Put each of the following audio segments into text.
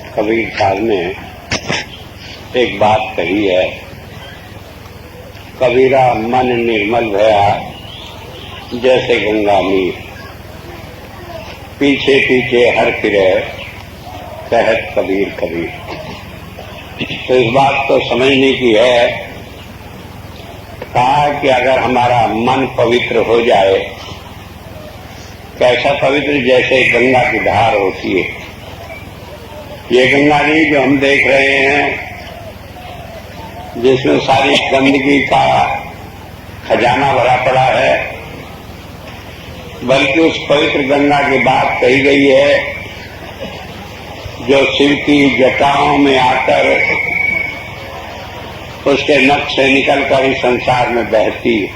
कबीर साहब ने एक बात कही है, कबीरा मन निर्मल भया जैसे गंगा मीर, पीछे पीछे हर फिरे कहत कबीर कबीर। तो इस बात को समझने की है, कहा कि अगर हमारा मन पवित्र हो जाए, कैसा पवित्र, जैसे गंगा की धार होती है। ये गंगा नहीं जो हम देख रहे हैं, जिसमें सारी गंदगी का खजाना भरा पड़ा है, बल्कि उस पवित्र गंगा की बात कही गई है जो शिव की जटाओं में आकर उसके नख से निकलकर इस संसार में बहती है।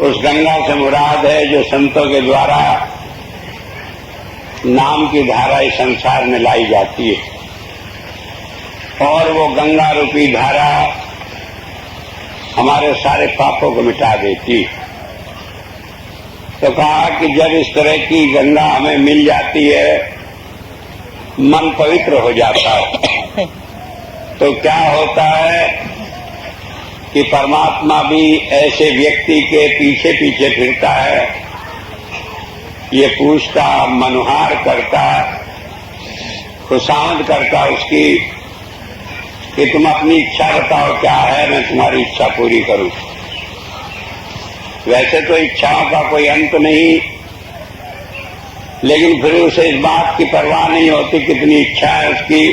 उस गंगा से मुराद है जो संतों के द्वारा नाम की धारा इस संसार में लाई जाती है, और वो गंगा रूपी धारा हमारे सारे पापों को मिटा देती। तो कहा कि जब इस तरह की गंगा हमें मिल जाती है, मन पवित्र हो जाता है, तो क्या होता है कि परमात्मा भी ऐसे व्यक्ति के पीछे पीछे फिरता है, ये पूछता, मनुहार करता, खुशामद करता उसकी कि तुम अपनी इच्छा बताओ क्या है, मैं तुम्हारी इच्छा पूरी करूं। वैसे तो इच्छाओं का कोई अंत नहीं, लेकिन फिर उसे इस बात की परवाह नहीं होती कितनी इच्छा है उसकी।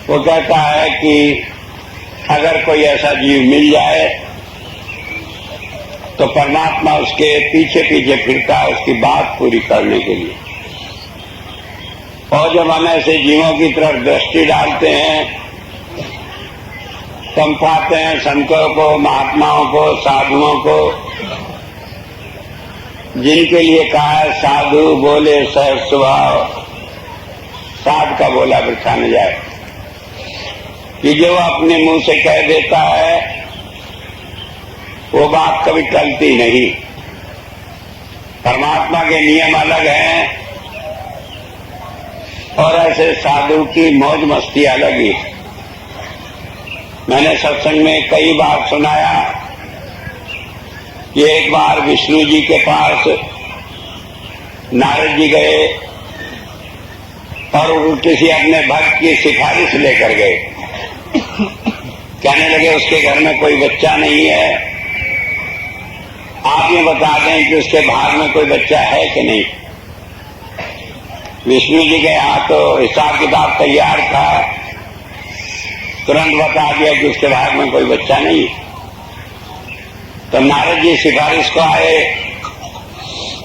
वो कहता है कि अगर कोई ऐसा जीव मिल जाए तो परमात्मा उसके पीछे पीछे फिरता है उसकी बात पूरी करने के लिए। और जब हम ऐसे जीवों की तरफ दृष्टि डालते हैं तो हम पाते हैं संतों को, महात्माओं को, साधुओं को, जिनके लिए कहा है साधु बोले सहज स्वभाव, साध का बोला वृथा न जाए, कि जो अपने मुंह से कह देता है वो बात कभी टलती नहीं। परमात्मा के नियम अलग हैं और ऐसे साधु की मौज मस्ती अलग ही। मैंने सत्संग में कई बार सुनाया कि एक बार विष्णु जी के पास नारद जी गए और वो किसी अपने भक्त की सिफारिश लेकर गए। कहने लगे उसके घर में कोई बच्चा नहीं है, आप ये बता दें कि उसके भाग में कोई बच्चा है कि नहीं। विष्णु जी के यहाँ तो हिसाब किताब तैयार था, तुरंत बता दिया कि उसके भाग में कोई बच्चा नहीं। तो नारद जी सिफारिश को आए,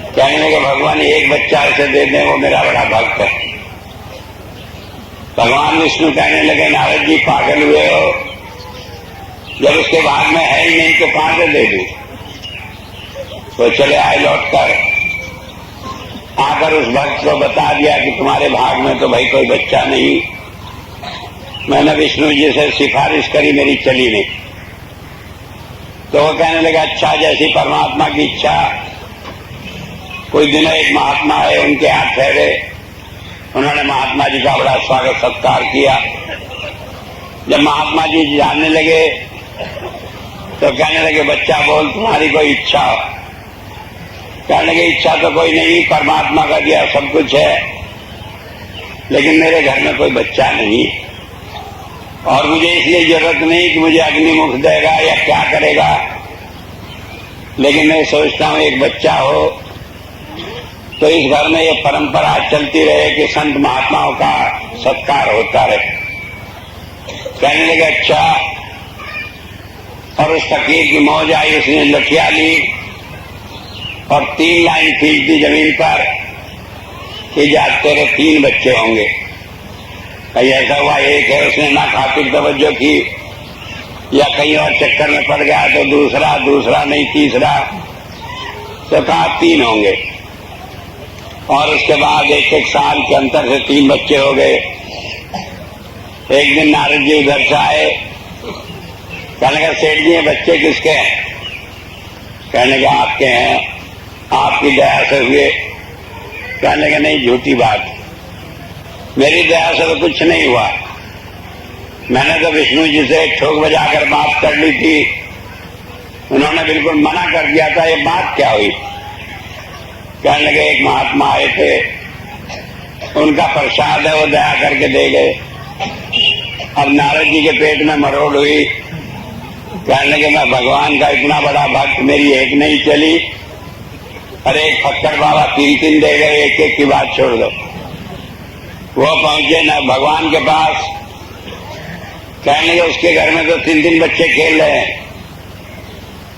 कहने लगे भगवान एक बच्चा उसे दे दें, वो मेरा बड़ा भक्त है। भगवान विष्णु कहने लगे नारद जी पागल हुए हो, जब उसके भाग में है ही नहीं तो कहां से दे दूं। तो चले आए लौटकर, आकर उस भक्त को बता दिया कि तुम्हारे भाग में तो भाई कोई बच्चा नहीं, मैंने विष्णु जी से सिफारिश करी, मेरी चली नहीं। तो वो कहने लगा अच्छा, जैसी परमात्मा की इच्छा। कोई दिन एक महात्मा है, उनके हाथ ठहरे, उन्होंने महात्मा जी का बड़ा स्वागत सत्कार किया। जब महात्मा जी जानने लगे तो कहने लगे बच्चा बोल, तुम्हारी कोई इच्छा हो। कहने लगे इच्छा तो कोई नहीं, परमात्मा का दिया सब कुछ है, लेकिन मेरे घर में कोई बच्चा नहीं, और मुझे इसलिए जरूरत नहीं कि मुझे अग्निमुख देगा या क्या करेगा, लेकिन मैं सोचता हूं एक बच्चा हो तो इस घर में ये परंपरा चलती रहे कि संत महात्माओं का सत्कार होता रहे। कहने लगे अच्छा। और उस फकीर की मौज आई, उसने लठिया ली और 3 लाइन खींच दी जमीन पर कि जा तेरे 3 बच्चे होंगे। कहीं ऐसा हुआ एक है, उसने ना खातिर तवज्जो की या कहीं और चक्कर में पड़ गया तो दूसरा नहीं तीसरा, तो कहा 3 होंगे। और उसके बाद एक साल के अंतर से 3 बच्चे हो गए। एक दिन नारद जी उधर से आए, कहने लगा सेठ जी ये बच्चे किसके हैं? कहने लगे आपके हैं, आपकी दया से हुए। कहने लगे नहीं, झूठी बात, मेरी दया से तो कुछ नहीं हुआ। मैंने तो विष्णु जी से ठोक बजाकर बात कर ली थी, उन्होंने बिल्कुल मना कर दिया था। ये बात क्या हुई? कहने लगे एक महात्मा आए थे, उनका प्रसाद है वो दया करके दे गए। अब नारद जी के पेट में मरोड़ हुई। कहने लगे मैं भगवान का इतना बड़ा भक्त, मेरी एक नहीं चली, अरे एक फक्कड़ बाबा 3-3 दे गए, एक एक की बात छोड़ दो। वो पहुंचे न भगवान के पास। कहने लगे उसके घर में तो 3-3 बच्चे खेल रहे हैं।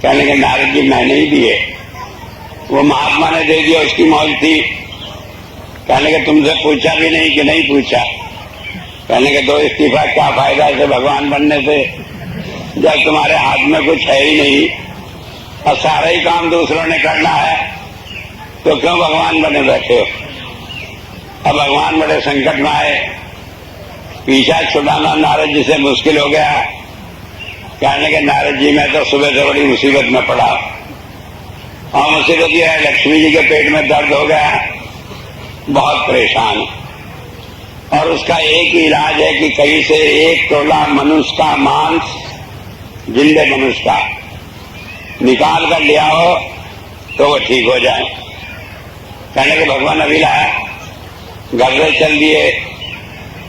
कहने लगे नारद जी मैंने ही दिए, वो महात्मा ने दे दिया, उसकी मौज थी। कहने लगे तुमसे पूछा भी नहीं कि नहीं पूछा? कहने लगे 2 इस्तीफा, क्या फायदा इसे भगवान बनने से जब तुम्हारे हाथ में कुछ है ही नहीं और सारा ही काम दूसरों ने करना है, तो क्यों भगवान बने बैठे हो? अब भगवान बड़े संकट में आए, पीछा छुड़ाना नारद जी से मुश्किल हो गया। कहने लगे नारद जी मैं तो सुबह से बड़ी मुसीबत में पड़ा, और मुसीबत यह है लक्ष्मी जी के पेट में दर्द हो गया, बहुत परेशान, और उसका एक ही इलाज है कि कहीं से 1 तोला मनुष्य का मांस, जिंदे मनुष्य का निकाल कर ले आओ तो वो ठीक हो जाए। कहने के भगवान अभी लाया, घर से चल दिए,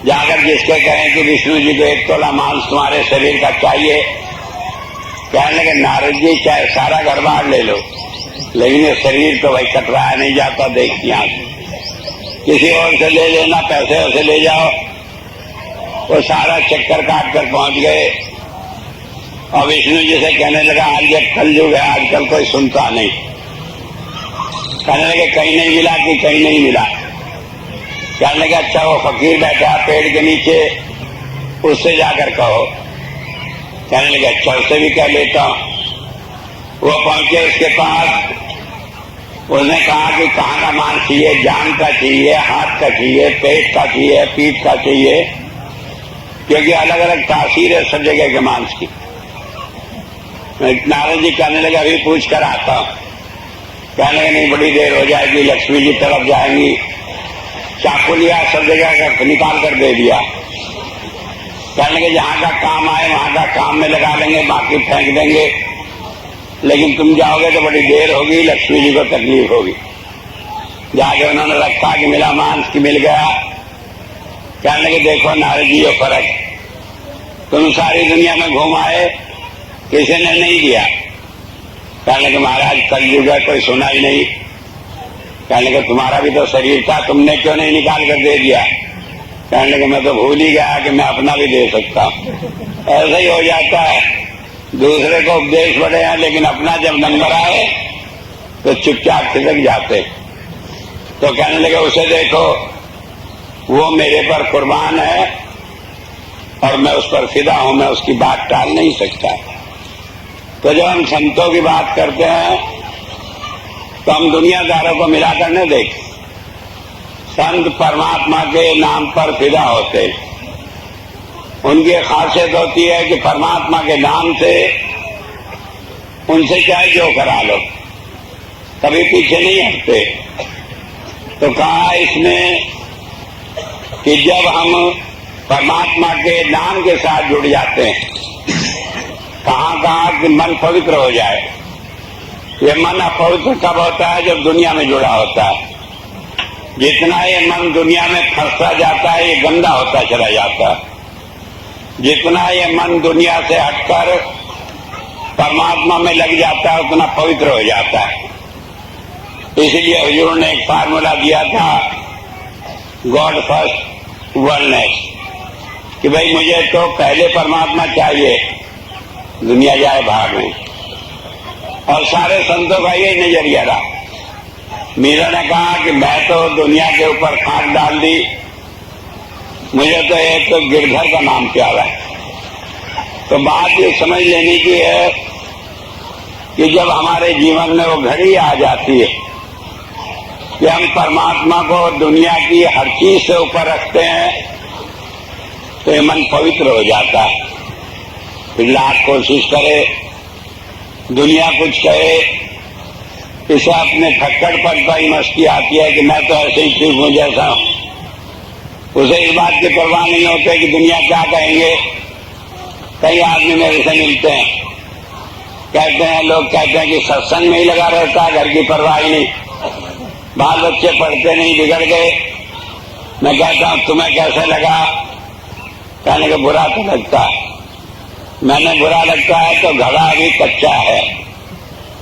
जाकर जिसके कहें कि विष्णु जी को 1 तोला मांस तुम्हारे शरीर का चाहिए। कहने लगे नारद जी चाहे सारा घर बार ले लो, लेकिन ये शरीर तो भाई कटराया नहीं जाता, देखती आंख, किसी और से ले लेना, पैसे से ले जाओ। वो सारा चक्कर काट कर पहुंच गए और विष्णु जी से कहने लगा आज ये कलयुग है, आजकल कोई सुनता नहीं। कहने लगे कहीं नहीं मिला कि कहीं नहीं मिला? कहने लगे अच्छा वो फकीर बैठा पेड़ के नीचे, उससे जाकर कहो। कहने लगे अच्छा उससे भी कह लेता हूं। वो पहुंचे उसके पास, उसने कहा कि कहाँ का मांस चाहिए? जान का चाहिए, हाथ का चाहिए, पेट का चाहिए, पीठ का चाहिए, क्योंकि अलग अलग तासीर है सब जगह के मांस की। नारद जी कहने लगे अभी पूछ कर आता हूं। कहने लगे नहीं बड़ी देर हो जाएगी, लक्ष्मी जी तरफ जाएंगी। चाकू लिया, सब जगह का निकाल कर दे दिया। कहने लगे जहां का काम आए वहां का काम में लगा लेंगे, बाकी फेंक देंगे, लेकिन तुम जाओगे तो बड़ी देर होगी, लक्ष्मी जी को तकलीफ होगी। जाके उन्होंने रखा कि मिला मांस की मिल गया। कहने लगे देखो नारद जी ये फर्क, तुम सारी दुनिया में घूम आए, किसी ने नहीं दिया। कहने लगे महाराज कलयुग है, कोई सुना ही नहीं। कहने लगे तुम्हारा भी तो शरीर था, तुमने क्यों नहीं निकाल कर दे दिया? कहने लगे मैं तो भूल ही गया कि मैं अपना भी दे सकता हूं। ऐसा ही हो जाता है, दूसरे को उपदेश बड़े हैं, लेकिन अपना जब नंबर आए तो चुपचाप खिसक जाते। तो कहने लगे उसे देखो, वो मेरे पर कुर्बान है और मैं उस पर फिदा हूं, मैं उसकी बात टाल नहीं सकता। तो जब हम संतों की बात करते हैं तो हम दुनियादारों को मिलाकर न देखें। संत परमात्मा के नाम पर फिदा होते, उनकी खासियत होती है कि परमात्मा के नाम से उनसे चाहे जो करा लो, कभी पीछे नहीं हटते। तो कहा इसमें कि जब हम परमात्मा के नाम के साथ जुड़ जाते हैं, कहा कि मन पवित्र हो जाए। ये मन अपवित्र कब होता है? जब दुनिया में जुड़ा होता है। जितना ये मन दुनिया में फंसता जाता है, ये गंदा होता चला जाता है। जितना ये मन दुनिया से हटकर परमात्मा में लग जाता है, उतना पवित्र हो जाता है। इसलिए हुजूर ने एक फार्मूला दिया था, गॉड फर्स्ट वर्ल्ड नेक्स्ट, कि भाई मुझे तो पहले परमात्मा चाहिए, दुनिया जाए भाग में। और सारे संतों का यही नजरिया रहा। मीरा ने कहा कि मैं तो दुनिया के ऊपर खाक डाल दी, मुझे तो एक तो गिरधर का नाम प्यारा है। तो बात ये समझ लेने की है कि जब हमारे जीवन में वो घड़ी आ जाती है कि हम परमात्मा को दुनिया की हर चीज से ऊपर रखते हैं, तो ये मन पवित्र हो जाता है। फिर लाख कोशिश करे, दुनिया कुछ कहे, इसे अपने फक्कड़पन पर ही मस्ती आती है कि मैं तो ऐसे ही ठीक हूं जैसा हूं। उसे इस बात की परवाह नहीं होती कि दुनिया क्या कहेंगे। कई आदमी मेरे से मिलते हैं, कहते हैं, लोग कहते हैं कि सत्संग में ही लगा रहता है, घर की परवाह ही नहीं, बाल बच्चे पढ़ते नहीं, बिगड़ गए। मैं कहता हूं तुम्हें कैसे लगा? कहने का बुरा तो लगता है। मैंने बुरा लगता है तो घड़ा अभी कच्चा है।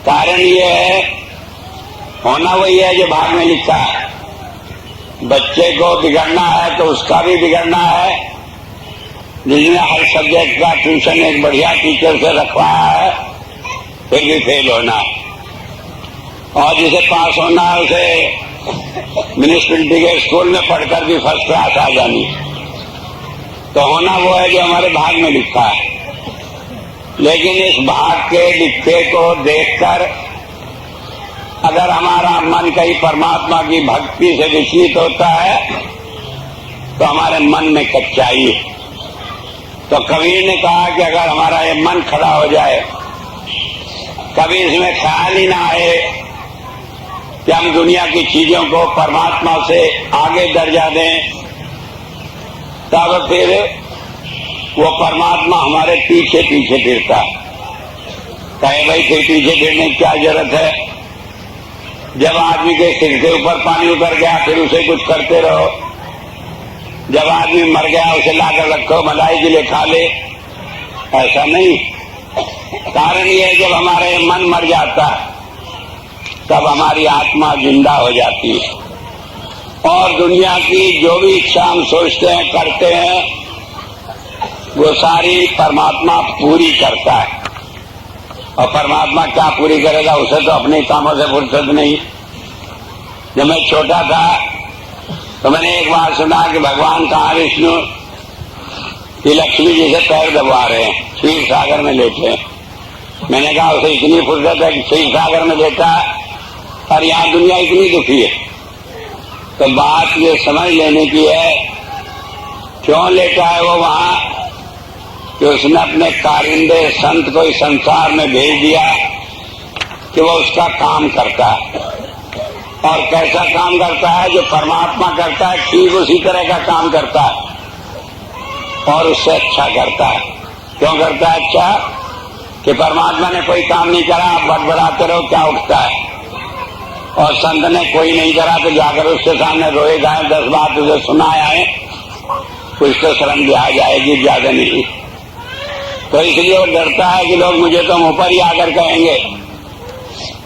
कारण ये है, होना वही है जो भाग में लिखा है। बच्चे को बिगड़ना है तो उसका भी बिगड़ना है। जिसने हर सब्जेक्ट का ट्यूशन एक बढ़िया टीचर से रखवाया है, फिर भी फेल होना है। और जिसे पास होना है उसे म्यूनिसिपैलिटी के स्कूल में पढ़कर भी फर्स्ट क्लास आ जानी। तो होना वो है जो हमारे भाग में लिखा है। लेकिन इस भाग के लिखे को देखकर अगर हमारा मन कहीं परमात्मा की भक्ति से विचलित होता है तो हमारे मन में कच्चाई है। तो कबीर ने कहा कि अगर हमारा ये मन खड़ा हो जाए, कभी इसमें ख्याल ही ना आए कि हम दुनिया की चीजों को परमात्मा से आगे दर्जा दें, तब फिर वो परमात्मा हमारे पीछे पीछे फिरता। कहे भाई फिर पीछे फिरने की क्या जरूरत है? जब आदमी के सिर से ऊपर पानी उतर गया फिर उसे कुछ करते रहो। जब आदमी मर गया उसे लाकर रखो, मलाई के लिए खा ले, ऐसा नहीं। कारण ये है जब हमारा मन मर जाता है तब हमारी आत्मा जिंदा हो जाती है और दुनिया की जो भी इच्छा हम सोचते हैं, करते हैं, वो सारी परमात्मा पूरी करता है। और परमात्मा क्या पूरी करेगा? उसे तो अपने कामों से फुर्सत नहीं। जब मैं छोटा था तो मैंने एक बार सुना कि भगवान कहा विष्णु कि लक्ष्मी जी से पैर दबा रहे हैं, क्षीर सागर में लेटे हैं। मैंने कहा उसे इतनी फुर्सत है कि क्षीर सागर में लेटा और यहाँ दुनिया इतनी दुखी है। तो बात ये समझ लेने की है, क्यों लेटा है वो वहां कि उसने अपने कारिंदे संत को इस संसार में भेज दिया कि वो उसका काम करता है। और कैसा काम करता है? जो परमात्मा करता है ठीक उसी तरह का काम करता है और उससे अच्छा करता है। क्यों करता है अच्छा? कि परमात्मा ने कोई काम नहीं करा, आप बड़बड़ाते रहो, क्या उठता है? और संत ने कोई नहीं करा तो जाकर उसके सामने रोए गाए, 10 बात उसे सुनाए आए, कुछ तो शर्म भी आ जाएगी, ज्यादा नहीं। तो इसलिए वो डरता है कि लोग मुझे तो मुंह पर ही आकर कहेंगे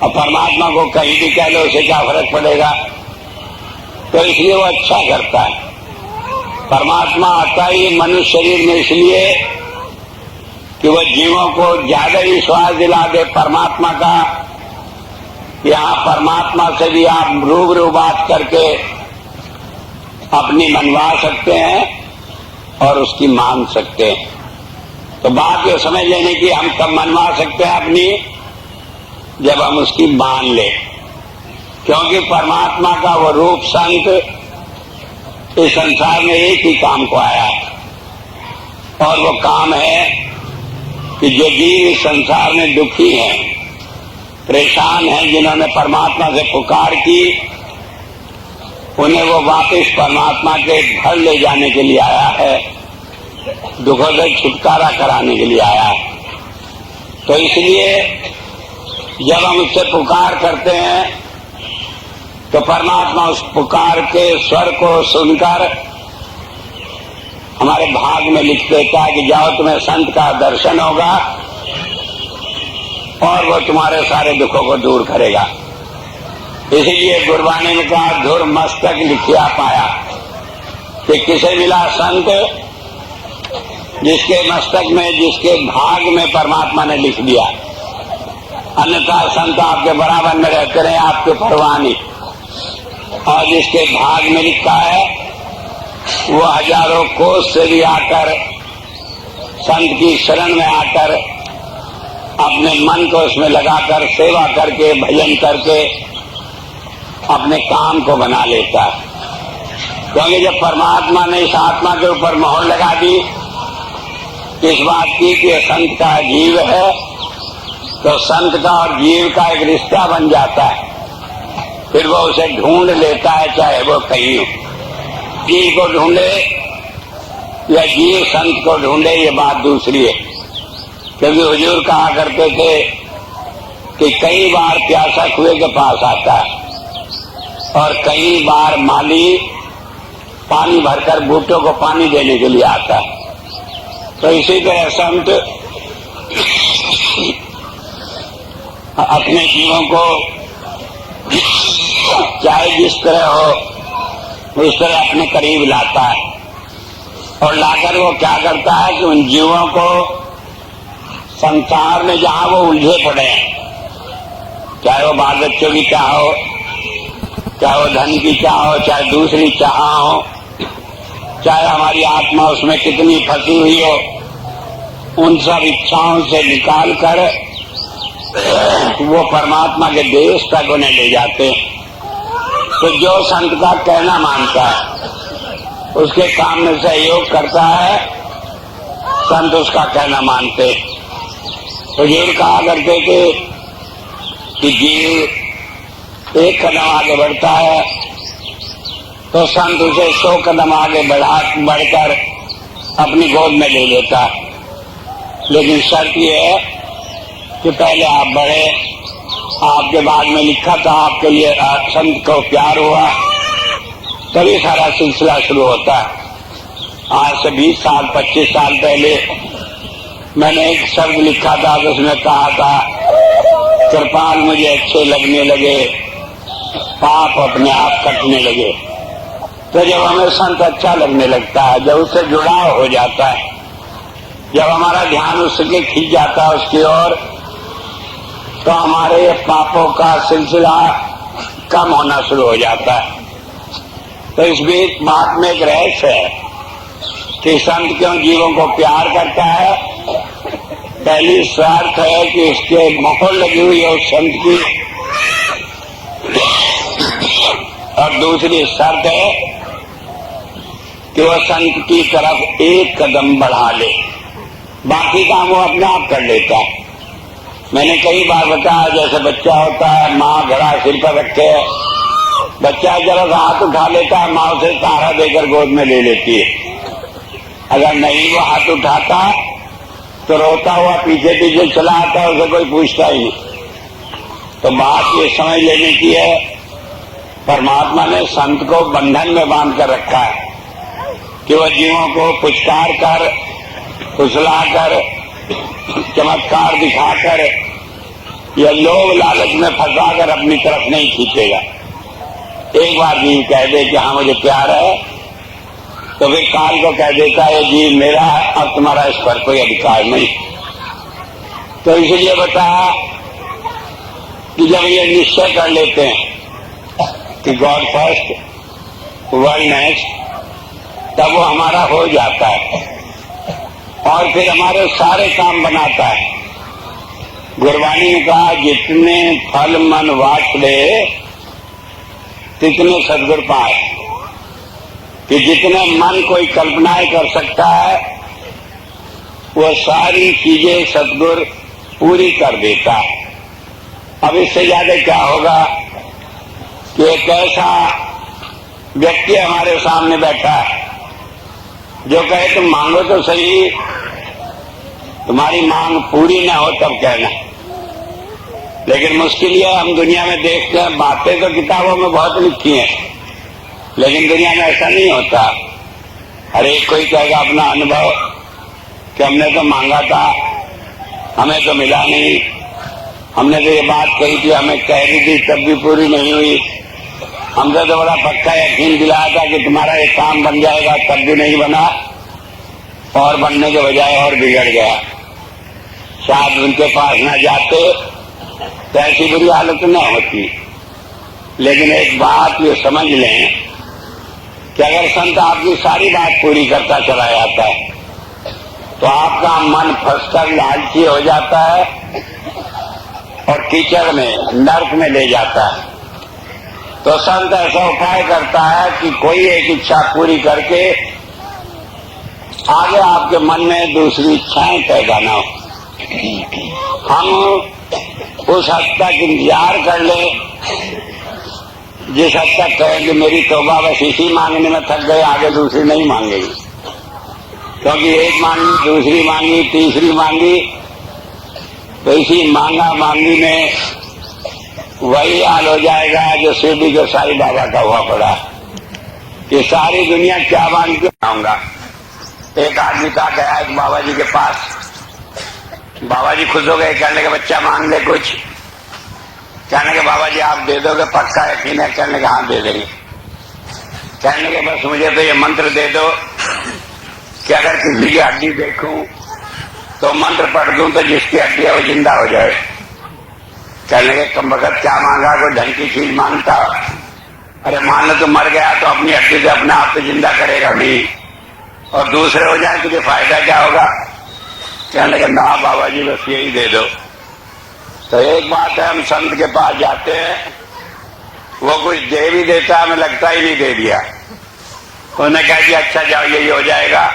और परमात्मा को कहीं भी कह लो उसे क्या फर्क पड़ेगा। तो इसलिए वो अच्छा करता है। परमात्मा आता ही मनुष्य शरीर में इसलिए कि वो जीवों को ज्यादा विश्वास दिला दे परमात्मा का। यहाँ परमात्मा से भी आप रूबरू बात करके अपनी मनवा सकते हैं और उसकी मान सकते हैं। तो बात ये समझ लेने की हम कब मनवा सकते हैं अपनी? जब हम उसकी मान ले। क्योंकि परमात्मा का वो रूप संत इस संसार में एक ही काम को आया है और वो काम है कि जो जीव इस संसार में दुखी हैं, परेशान हैं, जिन्होंने परमात्मा से पुकार की, उन्हें वो वापस परमात्मा के घर ले जाने के लिए आया है, दुखों से छुटकारा कराने के लिए आया है। तो इसलिए जब हम उससे पुकार करते हैं तो परमात्मा उस पुकार के स्वर को सुनकर हमारे भाग में लिख देता है कि जाओ तुम्हें संत का दर्शन होगा और वो तुम्हारे सारे दुखों को दूर करेगा। इसीलिए गुरबानी में कहा धुर मस्तक लिखिया पाया कि किसे मिला संत? जिसके मस्तक में, जिसके भाग में परमात्मा ने लिख दिया। अन्यथा संत आपके बराबर में रहते रहे, आपके परवाह नहीं। और जिसके भाग में लिखा है वो हजारों कोस से भी आकर संत की शरण में आकर अपने मन को उसमें लगाकर सेवा करके, भजन करके अपने काम को बना लेता है। क्योंकि जब परमात्मा ने इस आत्मा के ऊपर मोहर लगा दी इस बात की कि संत का जीव है, तो संत का और जीव का एक रिश्ता बन जाता है। फिर वो उसे ढूंढ लेता है, चाहे वो कहीं हो। जी को ढूंढे या जीव संत को ढूंढे, ये बात दूसरी है। क्योंकि हुजूर कहा करते थे कि कई बार प्यासा कुएं के पास आता है और कई बार माली पानी भरकर बूटों को पानी देने के लिए आता है। तो इसी तरह संत अपने जीवों को चाहे जिस तरह हो उस तरह अपने करीब लाता है और लाकर वो क्या करता है कि उन जीवों को संसार में जहां वो उलझे पड़े हैं, चाहे वो बाल बच्चों की चाह हो, चाहे वो धन की चाह हो, चाहे दूसरी चाह हो, चाहे हमारी आत्मा उसमें कितनी फंसी हुई हो, उन सब इच्छाओं से निकाल कर वो परमात्मा के देश तक उन्हें ले जाते हैं। तो जो संत का कहना मानता है, उसके काम में सहयोग करता है, संत उसका कहना मानते। तो ये कहा करते थे कि जीव एक कदम आगे बढ़ता है तो संत उसे 100 कदम आगे बढ़कर अपनी गोद में ले लेता है। लेकिन शर्त यह है कि पहले आप बढ़े। आपके बाद में लिखा था आपके लिए संत को प्यार हुआ, तभी सारा सिलसिला शुरू होता है। आज से 20 साल 25 साल पहले मैंने एक शब्द लिखा था तो उसमें कहा था, कृपाल मुझे अच्छे लगने लगे, पाप अपने आप कटने लगे। तो जब हमें संत अच्छा लगने लगता है, जब उससे जुड़ाव हो जाता है, जब हमारा ध्यान उसके खींच जाता है उसकी ओर, तो हमारे पापों का सिलसिला कम होना शुरू हो जाता है। तो इस बीच बात में एक रहस्य है कि संत क्यों जीवों को प्यार करता है। पहली शर्त है कि उसके मोहर लगी हुई है उस संत की, और दूसरी शर्त है कि वह संत की तरफ एक कदम बढ़ा ले, बाकी काम वो अपने आप कर लेता है। मैंने कई बार बताया, जैसे बच्चा होता है, माँ घड़ा सिर पर रखे, बच्चा जरा सा हाथ उठा लेता है, माँ उसे सहारा देकर गोद में ले लेती है। अगर नहीं वो हाथ उठाता तो रोता हुआ पीछे पीछे चला आता है, उसे कोई पूछता ही नहीं। तो बात ये समझ लेने की है, परमात्मा ने संत को बंधन में बांध कर रखा है कि वह जीवों को पुचकार कर, फुसला कर, चमत्कार दिखाकर या लोभ लालच में फंसाकर अपनी तरफ नहीं खींचेगा। एक बार जीव कह दे कि हाँ मुझे प्यार है, तो फिर काल को कह देता है जीव मेरा है, अब तुम्हारा इस पर कोई अधिकार नहीं। तो इसलिए बताया कि जब ये निश्चय कर लेते हैं कि गॉड फर्स्ट वर्ल्ड नेक्स्ट, तब वो हमारा हो जाता है और फिर हमारे सारे काम बनाता है। गुरबानी ने कहा, जितने फल मन वासले तितने सदगुर पाए, कि जितने मन कोई कल्पनाएं कर सकता है वो सारी चीजें सदगुर पूरी कर देता है। अब इससे ज्यादा क्या होगा कि एक ऐसा व्यक्ति हमारे सामने बैठा है जो कहे तुम मांगो तो सही, तुम्हारी मांग पूरी ना हो तब कहना। लेकिन मुश्किल ये हम दुनिया में देखते हैं, बातें तो किताबों में बहुत लिखी हैं, लेकिन दुनिया में ऐसा नहीं होता। हर एक कोई कहेगा अपना अनुभव कि हमने तो मांगा था, हमें तो मिला नहीं, हमने तो ये बात कही थी, हमें कह दी थी तब भी पूरी नहीं हुई, हमसे तो बड़ा पक्का यकीन दिलाया था कि तुम्हारा एक काम बन जाएगा, तब भी नहीं बना, और बनने के बजाय और बिगड़ गया। शायद उनके पास न जाते तो ऐसी बुरी हालत न होती। लेकिन एक बात ये समझ लें कि अगर संत आपकी सारी बात पूरी करता चला जाता है तो आपका मन फंसकर लालची हो जाता है और कीचड़ में, नर्क में ले जाता है। तो संत ऐसा उपाय करता है कि कोई एक इच्छा पूरी करके आगे आपके मन में दूसरी इच्छाएं पैदा ना हो। हम उस हद तक इंतजार कर ले जिस हद तक कहे कि मेरी तौबा बस इसी मांगने में थक गए, आगे दूसरी नहीं मांगेगी, क्योंकि एक मांगी, दूसरी मांगी, तीसरी मांगी, तो इसी मांगा मांगी में वही हाल हो जाएगा जो शिरडी के साईं बाबा का हुआ पड़ा कि सारी दुनिया क्या मांग के आऊंगा। एक आदमी था, गया एक बाबा जी के पास, बाबा जी खुश हो गए, कहने के बच्चा मांग ले कुछ। कहने के बाबा जी आप दे दोगे, पक्का यकीन है? कहने के हाँ दे देंगे। कहने के बस मुझे तो ये मंत्र दे दो कि अगर किसी की हड्डी देखूं तो मंत्र पढ़ दूं तो जिसकी हड्डी है वो जिंदा हो जाए। कहने के कम वक्त क्या मांगा, कोई ढंग की चीज मांगता? अरे मान लो तो मर गया तो अपनी हड्डी से अपने आप तो जिंदा करेगा नहीं, और दूसरे हो जाए तुझे फायदा क्या होगा? कहने के ना बाबा जी बस यही दे दो। तो एक बात है, हम संत के पास जाते हैं, वो कुछ दे भी देता, हमें लगता ही नहीं दे दिया। उन्होंने कहा कि अच्छा जाओ यही हो जाएगा।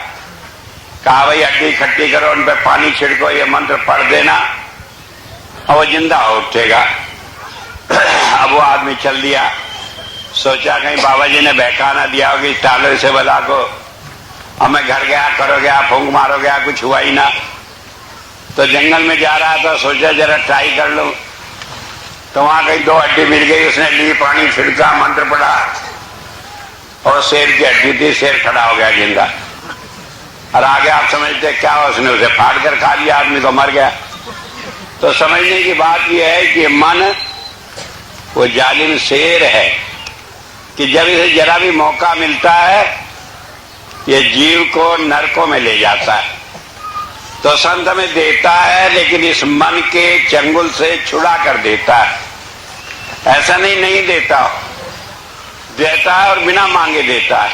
कहा भाई हड्डी इकट्ठी करो, उन पर पानी छिड़को, ये मंत्र पढ़ देना और वो जिंदा हो उठेगा। अब वो आदमी चल दिया, सोचा कहीं बाबा जी ने बहका ना दिया होगी टालो से बला को। अब मैं घर गया, करो गया, फूंक मारो गया, कुछ हुआ ही ना। तो जंगल में जा रहा था, सोचा जरा ट्राई कर लूं, तो वहां कहीं दो हड्डी मिल गई, उसने ली, पानी छिड़का, मंत्र पढ़ा और शेर की हड्डी थी, शेर खड़ा हो गया जिंदा। और आगे आप समझते क्या हो, उसने उसे फाड़ कर खा लिया, आदमी को मर गया। तो समझने की बात यह है कि मन वो जालिम शेर है कि जब इसे जरा भी मौका मिलता है ये जीव को नरकों में ले जाता है। तो संत हमें देता है, लेकिन इस मन के चंगुल से छुड़ा कर देता है। ऐसा नहीं देता है और बिना मांगे देता है।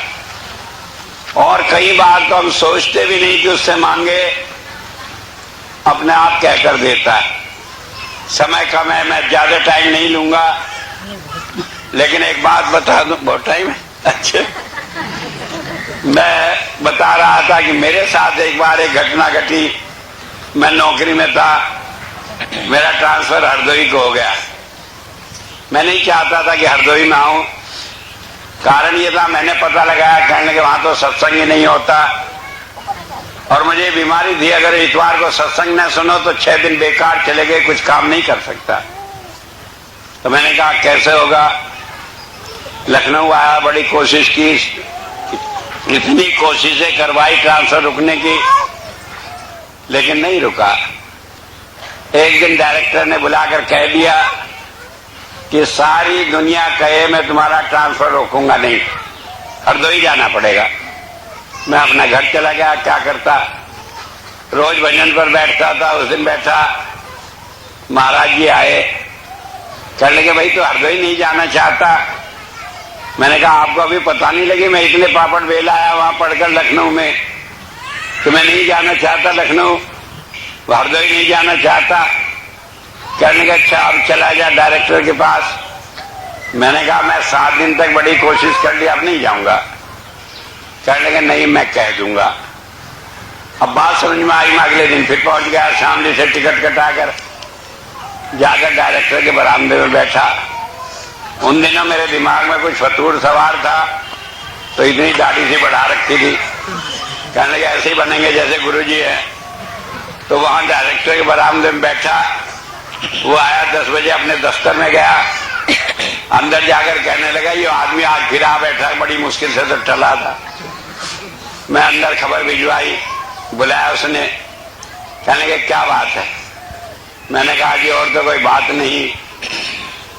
और कई बार तो हम सोचते भी नहीं कि उससे मांगे, अपने आप कहकर देता है। समय कम है, मैं ज्यादा टाइम नहीं लूंगा, लेकिन एक बात बता दूं। बहुत टाइम है? अच्छा, मैं बता रहा था कि मेरे साथ एक बार एक घटना घटी। मैं नौकरी में था, मेरा ट्रांसफर हरदोई को हो गया। मैं नहीं चाहता था कि हरदोई में आऊं। कारण ये था, मैंने पता लगाया, कहने के वहां तो सत्संग ही नहीं होता, और मुझे बीमारी थी, अगर इतवार को सत्संग न सुनो तो 6 दिन बेकार चले गए, कुछ काम नहीं कर सकता। तो मैंने कहा कैसे होगा। लखनऊ आया, बड़ी कोशिश की, इतनी कोशिशें करवाई ट्रांसफर रुकने की, लेकिन नहीं रुका। एक दिन डायरेक्टर ने बुलाकर कह दिया कि सारी दुनिया कहे मैं तुम्हारा ट्रांसफर रोकूंगा नहीं, हरदोई जाना पड़ेगा। मैं अपना घर चला गया। क्या करता, रोज भजन पर बैठता था। उस दिन बैठा, महाराज जी आए, कहने लगे भाई तो हरदोई नहीं जाना चाहता। मैंने कहा आपको अभी पता नहीं लगी, मैं इतने पापड़ बेला आया वहां पढ़कर लखनऊ में, तो मैं नहीं जाना चाहता लखनऊ, हरदोई नहीं जाना चाहता। कहने का अच्छा अब चला जा डायरेक्टर के पास। मैंने कहा मैं 7 दिन तक बड़ी कोशिश कर ली, अब नहीं जाऊंगा। कहने लगे नहीं मैं कह दूंगा। अब बात समझ में आई। मैं अगले दिन फिर पहुंच गया, शामली से टिकट कटाकर जाकर डायरेक्टर के बरामदे में बैठा। उन दिनों मेरे दिमाग में कुछ फतूर सवार था, तो इतनी दाढ़ी सी बढ़ा रखी थी। कहने लगे ऐसे ही बनेंगे जैसे गुरुजी हैं। तो वहां डायरेक्टर के बरामदे में बैठा। वो आया, 10 बजे अपने दफ्तर में गया। अंदर जाकर कहने लगा ये आदमी आज फिर आ बैठा, बड़ी मुश्किल से तो टला था। मैं अंदर खबर भिजवाई, बुलाया उसने। कहने लगे क्या बात है। मैंने कहा जी और तो कोई बात नहीं,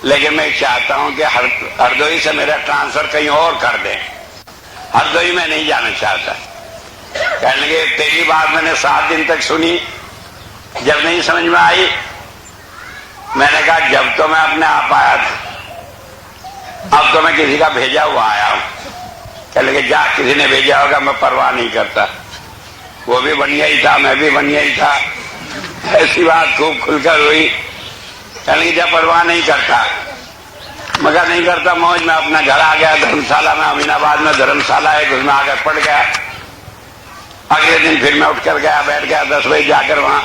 लेकिन मैं चाहता हूं कि हरदोई से मेरा ट्रांसफर कहीं और कर दें, हरदोई में नहीं जाना चाहता। कहने लगे तेरी बात मैंने 7 दिन तक सुनी, जब नहीं समझ में आई। मैंने कहा जब तो मैं अपने आप आया था, अब तो मैं किसी का भेजा हुआ आया हूं। कहने लगे जा, किसी ने भेजा होगा, मैं परवाह नहीं करता। वो भी बढ़िया ही था, मैं भी बढ़िया ही था। ऐसी बात खूब खुलकर हुई। कहने लगे जा परवाह नहीं करता। मगर नहीं करता मौज में अपना घर आ गया। धर्मशाला में, अमीनाबाद में धर्मशाला है, उसमें आकर पड़ गया। अगले दिन फिर मैं उठकर गया, बैठ गया 10 बजे जाकर वहां।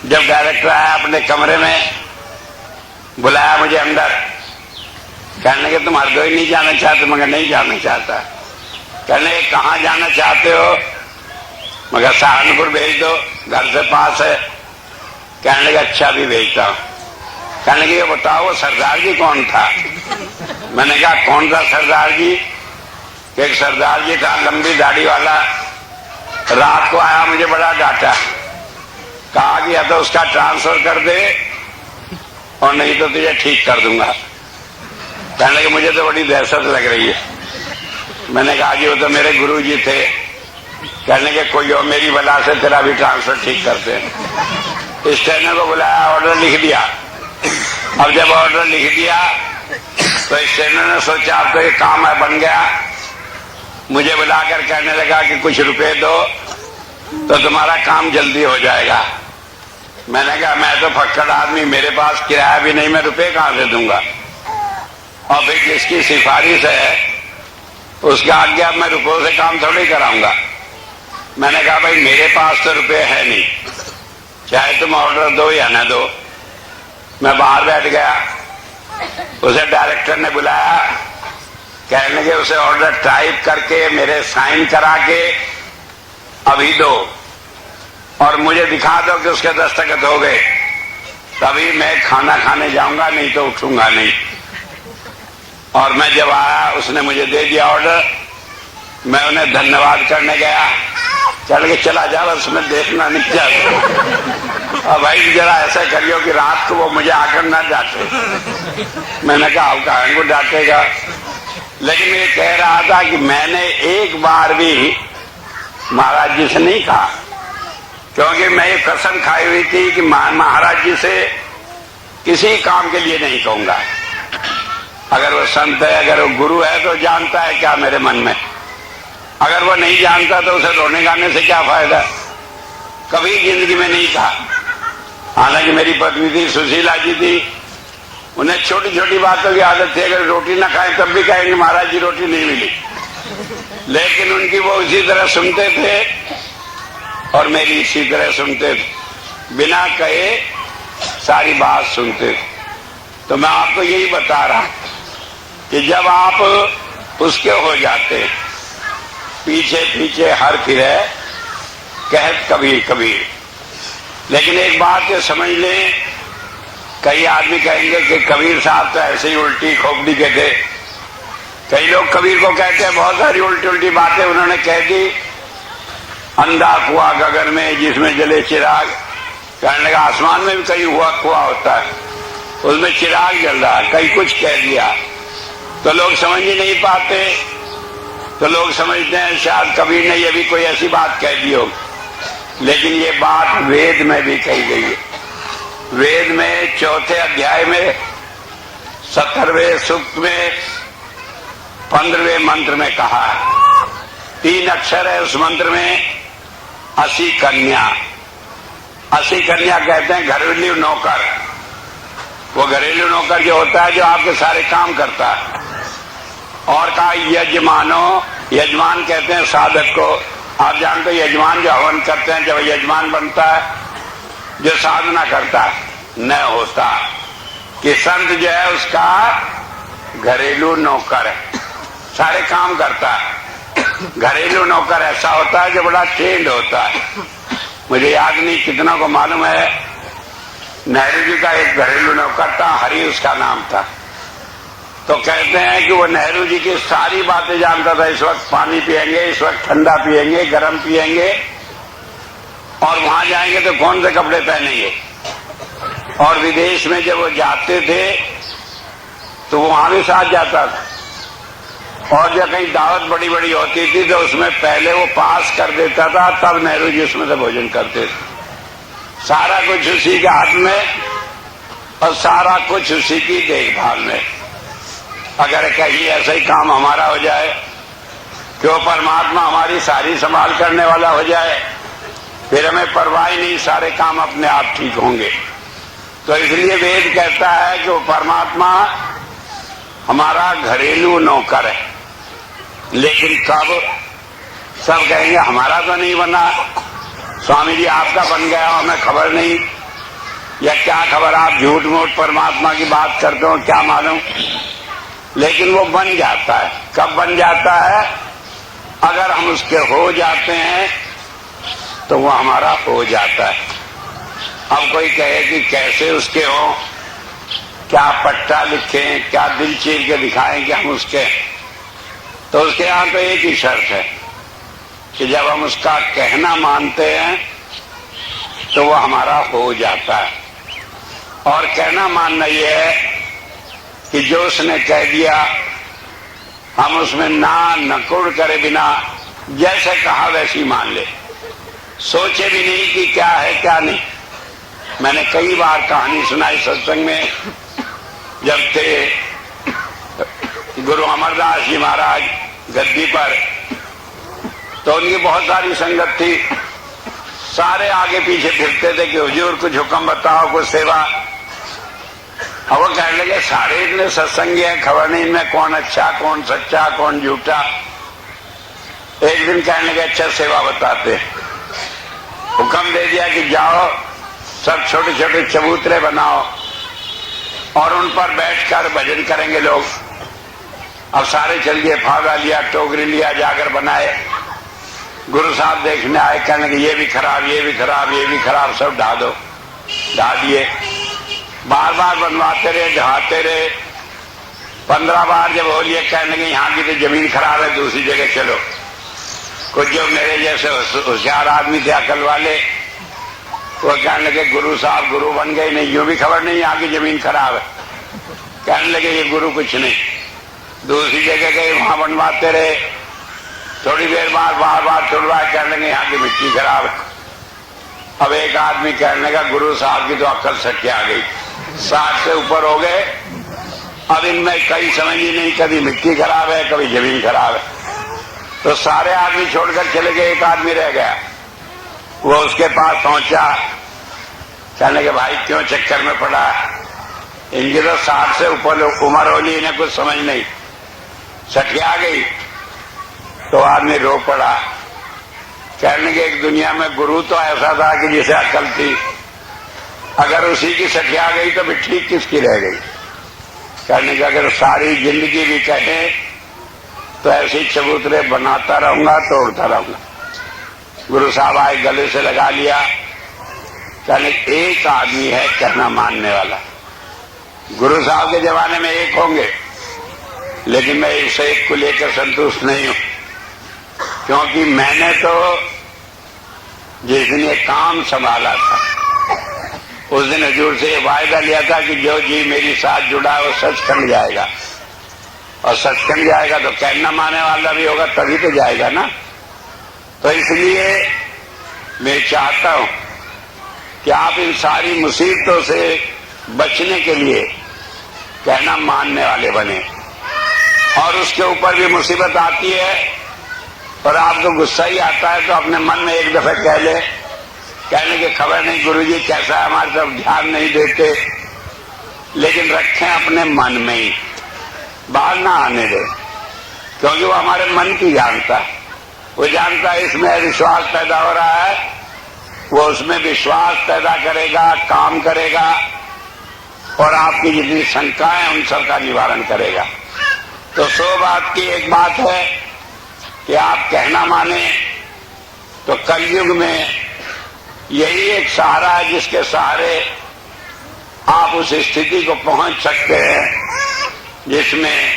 जब डायरेक्टर आया अपने कमरे में, बुलाया मुझे अंदर। कहने लगे तुम हरदोई नहीं जाना चाहते? मगर नहीं जाना चाहता। कहने लगे कहाँ जाना चाहते हो? मगर सहारनपुर भेज दो, घर से पास है। कहने लगे अच्छा भी भेजता हूं। कहने लगे ये बताओ वो सरदार जी कौन था? मैंने कहा कौन सा सरदार जी? एक सरदार जी था लंबी दाढ़ी वाला, रात को आया, मुझे बड़ा डांटा, कहा कि या तो उसका ट्रांसफर कर दे और नहीं तो तुझे ठीक कर दूंगा। कहने लगे मुझे तो बड़ी दहशत लग रही है। मैंने कहा जी वो तो मेरे गुरु जी थे। कहने के कोई और मेरी बला से तेरा भी ट्रांसफर ठीक करते हैं। स्टेनर को बुलाया, ऑर्डर लिख दिया। अब जब ऑर्डर लिख दिया तो स्टेनर ने सोचा अब तो ये काम है बन गया। मुझे बुलाकर कहने लगा कि कुछ रुपए दो तो तुम्हारा काम जल्दी हो जाएगा। मैंने कहा मैं तो फक्कड़ आदमी, मेरे पास किराया भी नहीं, मैं रुपए कहां से दूंगा? और फिर जिसकी सिफारिश है उसके आगे अब मैं रुपयों से काम थोड़ी कराऊंगा। मैंने कहा भाई मेरे पास तो रुपए है नहीं, चाहे तुम ऑर्डर दो या न दो। मैं बाहर बैठ गया, उसे डायरेक्टर ने बुलाया, कहने लगे उसे ऑर्डर टाइप करके मेरे साइन करा के अभी दो और मुझे दिखा दो कि उसके दस्तखत हो गए, तभी मैं खाना खाने जाऊंगा, नहीं तो उठूंगा नहीं। और मैं जब आया उसने मुझे दे दिया ऑर्डर, मैं उन्हें धन्यवाद करने गया, चल के चला जा, बस मैं देखना नहीं चाहता। अब भाई जरा ऐसा करियो कि रात को वो मुझे आकर ना डांटे। मैंने कहा अब कहाँ को डांटेगा, लेकिन मैं कह रहा था कि मैंने एक बार भी महाराज जी से नहीं कहा, क्योंकि मैं ये कसम खाई हुई थी कि महाराज जी से किसी काम के लिए नहीं कहूंगा। अगर वो संत है, अगर वो गुरु है तो जानता है क्या मेरे मन में, अगर वो नहीं जानता तो उसे रोने गाने से क्या फायदा। कभी जिंदगी में नहीं कहा। हालांकि मेरी पत्नी थी सुशीला जी थी, उन्हें छोटी छोटी बातों की आदत थी, अगर रोटी ना खाएं तब भी कहेंगे महाराज जी रोटी नहीं मिली, लेकिन उनकी वो इसी तरह सुनते थे और मेरी इसी तरह सुनते थे, बिना कहे सारी बात सुनते थे। तो मैं आपको यही बता रहा कि जब आप उसके हो जाते, पीछे पीछे हर फिरे कहत कबीर कबीर। लेकिन एक बात ये समझ लें, कई आदमी कहेंगे कि कबीर साहब तो ऐसे ही उल्टी खोपड़ी के थे। कई लोग कबीर को कहते हैं बहुत सारी उल्टी उल्टी बातें उन्होंने कह दी। अंधा कुआं गगन में जिसमें जले चिराग, कहने लगा आसमान में भी कहीं हुआ कुआं होता है, उसमें चिराग जल रहा, कहीं कुछ कह दिया तो लोग समझ ही नहीं पाते। तो लोग समझते हैं शायद कबीर ने ये भी कोई ऐसी बात कह दी हो, लेकिन ये बात वेद में भी कही गई है। वेद में 4थे अध्याय में 17वें सूक्त में 15वें मंत्र में कहा है, 3 अक्षर है उस मंत्र में, 80 कन्या। 80 कन्या कहते हैं घरेलू नौकर। वो घरेलू नौकर जो होता है जो आपके सारे काम करता है। और कहा यजमानो, यजमान कहते हैं साधक को। आप जानते हैं यजमान जो हवन करते हैं, जब यजमान बनता है, जो साधना करता है न होता, कि संत जो है उसका घरेलू नौकर है, सारे काम करता है। घरेलू नौकर ऐसा होता है जो बड़ा ट्रेंड होता है। मुझे याद नहीं कितनों को मालूम है, नेहरू जी का एक घरेलू नौकर था, हरि उसका नाम था। तो कहते हैं कि वो नेहरू जी की सारी बातें जानता था। इस वक्त पानी पिएंगे, इस वक्त ठंडा पिएंगे, गर्म पिएंगे, और वहां जाएंगे तो कौन से कपड़े पहनेंगे। और विदेश में जब वो जाते थे तो वो वहां भी साथ जाता था। और जब कहीं दावत बड़ी बड़ी होती थी तो उसमें पहले वो पास कर देता था, तब नेहरू जी उसमें से भोजन करते थे। सारा कुछ उसी के हाथ में और सारा कुछ उसी की देखभाल में। अगर कहीं ऐसा ही काम हमारा हो जाए कि वो परमात्मा हमारी सारी संभाल करने वाला हो जाए, फिर हमें परवाह नहीं, सारे काम अपने आप ठीक होंगे। तो इसलिए वेद कहता है कि वो परमात्मा हमारा घरेलू नौकर है। लेकिन कब? सब कहेंगे हमारा तो नहीं बना, स्वामी जी आपका बन गया, हमें खबर नहीं, या क्या खबर, आप झूठ मूठ परमात्मा की बात करते हो, क्या मालूम। लेकिन वो बन जाता है। कब बन जाता है? अगर हम उसके हो जाते हैं तो वो हमारा हो जाता है। अब कोई कहे कि कैसे उसके हो, क्या पट्टा लिखें, क्या दिल चीर के दिखाएं कि हम उसके, तो उसके यहां तो एक ही शर्त है कि जब हम उसका कहना मानते हैं तो वो हमारा हो जाता है। और कहना मानना ये है कि जो उसने कह दिया हम उसमें ना नकुड़ करे बिना जैसे कहा वैसी मान ले, सोचे भी नहीं कि क्या है क्या नहीं। मैंने कई बार कहानी सुनाई सत्संग में, जब थे गुरु अमरदास जी महाराज गद्दी पर, तो उनकी बहुत सारी संगत थी, सारे आगे पीछे फिरते थे कि हुजूर कुछ हुक्म बताओ, कुछ सेवा। अब वो कहने लगे सारे इतने सत्संगी हैं, खबर नहीं इनमें कौन अच्छा कौन सच्चा कौन झूठा। एक दिन कहने लगे अच्छा सेवा बताते, हुक्म दे दिया कि जाओ सब छोटे छोटे चबूतरे बनाओ और उन पर बैठकर भजन करेंगे लोग। अब सारे चल गए, फावड़ा लिया, टोकरी लिया, जाकर बनाए। गुरु साहब देखने आए, कहने कि ये भी खराब, ये भी खराब, ये भी खराब, सब ढा दो। ढा दिए, बार बार बनवाते रहे, ढहाते रहे। 15 बार जब हो लिए, कहने लगे यहाँ की तो जमीन खराब है, दूसरी जगह चलो। कुछ जो मेरे जैसे होशियार आदमी थे, अकल वाले, वो कहने लगे गुरु साहब गुरु बन गए, नहीं यूं भी खबर नहीं यहाँ की जमीन खराब है। कहने लगे ये गुरु कुछ नहीं। दूसरी जगह गए, वहां बनवाते रहे, थोड़ी देर बाद बार बार छुड़वाए, कहने लगे यहाँ की मिट्टी खराब है। अब एक आदमी कहने लगा गुरु साहब की तो अक्ल सच्ची आ गई, 60 से ऊपर हो गए, अब इनमें कई समझ ही नहीं, कभी मिट्टी खराब है कभी जमीन खराब है। तो सारे आदमी छोड़कर चले गए, एक आदमी रह गया। वो उसके पास पहुंचा, कहने के भाई क्यों चक्कर में पड़ा, इनकी तो 60 से ऊपर उम्र होली, इन्हें कुछ समझ नहीं, सठिया गई। तो आदमी रो पड़ा, कहने के एक दुनिया में गुरु तो ऐसा था कि जिसे अकल थी, अगर उसी की सठिया गई तो भी ठीक किसकी रह गई। कहने के अगर सारी जिंदगी भी कहे तो ऐसे चबूतरे बनाता रहूंगा, तोड़ता रहूंगा। गुरु साहब आए, गले से लगा लिया, कहने एक आदमी है कहना मानने वाला। गुरु साहब के जमाने में एक होंगे, लेकिन मैं इस एक को लेकर संतुष्ट नहीं हूं, क्योंकि मैंने तो जिस दिन ये काम संभाला था उस दिन हजूर से ये वायदा लिया था कि जो जी मेरी साथ जुड़ा है वो सचखंड जाएगा, और सचखंड जाएगा तो कहना मानने वाला भी होगा, तभी तो जाएगा ना। तो इसलिए मैं चाहता हूं कि आप इन सारी मुसीबतों से बचने के लिए कहना मानने वाले बने। और उसके ऊपर भी मुसीबत आती है और आपको गुस्सा ही आता है तो अपने मन में एक दफे कह ले, कहने की खबर नहीं गुरुजी कैसा है, हमारे तरफ ध्यान नहीं देते, लेकिन रखें अपने मन में ही, बाहर ना आने दे, क्योंकि वो हमारे मन की जानता है। वो जानता है इसमें विश्वास पैदा हो रहा है, वो उसमें विश्वास पैदा करेगा, काम करेगा और आपकी जितनी शंकाएं हैं उन सबका निवारण करेगा। तो 100 बात की एक बात है कि आप कहना माने, तो कलयुग में यही एक सहारा है जिसके सहारे आप उस स्थिति को पहुंच सकते हैं जिसमें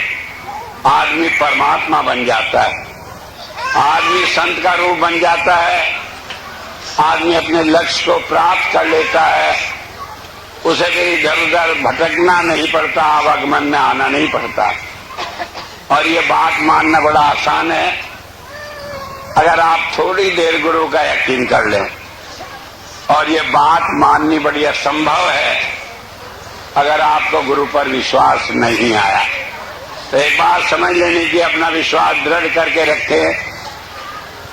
आदमी परमात्मा बन जाता है, आदमी संत का रूप बन जाता है, आदमी अपने लक्ष्य को प्राप्त कर लेता है, उसे कहीं इधर उधर भटकना नहीं पड़ता, आवागमन में आना नहीं पड़ता। और ये बात मानना बड़ा आसान है अगर आप थोड़ी देर गुरु का यकीन कर लें, और ये बात माननी बड़ी असंभव है अगर आपको गुरु पर विश्वास नहीं आया। तो एक बात समझ लेनी कि अपना विश्वास दृढ़ करके रखें,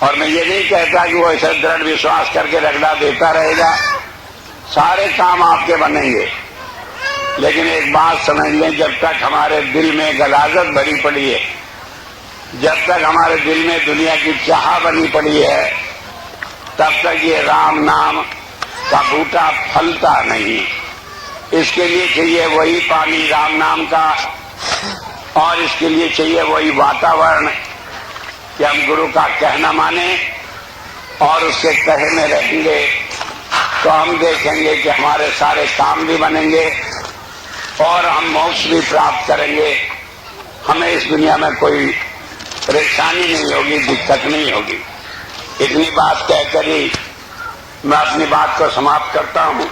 और मैं ये नहीं कहता कि वो ऐसा दृढ़ विश्वास करके रगड़ा देता रहेगा, सारे काम आपके बनेंगे, लेकिन एक बात समझ लें, जब तक हमारे दिल में गलाजत भरी पड़ी है, जब तक हमारे दिल में दुनिया की चाह बनी पड़ी है, तब तक ये राम नाम का बूटा फलता नहीं। इसके लिए चाहिए वही पानी राम नाम का, और इसके लिए चाहिए वही वातावरण कि हम गुरु का कहना माने और उसके कहे में रहेंगे, तो हम देखेंगे कि हमारे सारे काम भी बनेंगे और हम मोक्ष भी प्राप्त करेंगे। हमें इस दुनिया में कोई परेशानी नहीं होगी, दिक्कत नहीं होगी। इतनी बात कहकर ही मैं अपनी बात को समाप्त करता हूँ।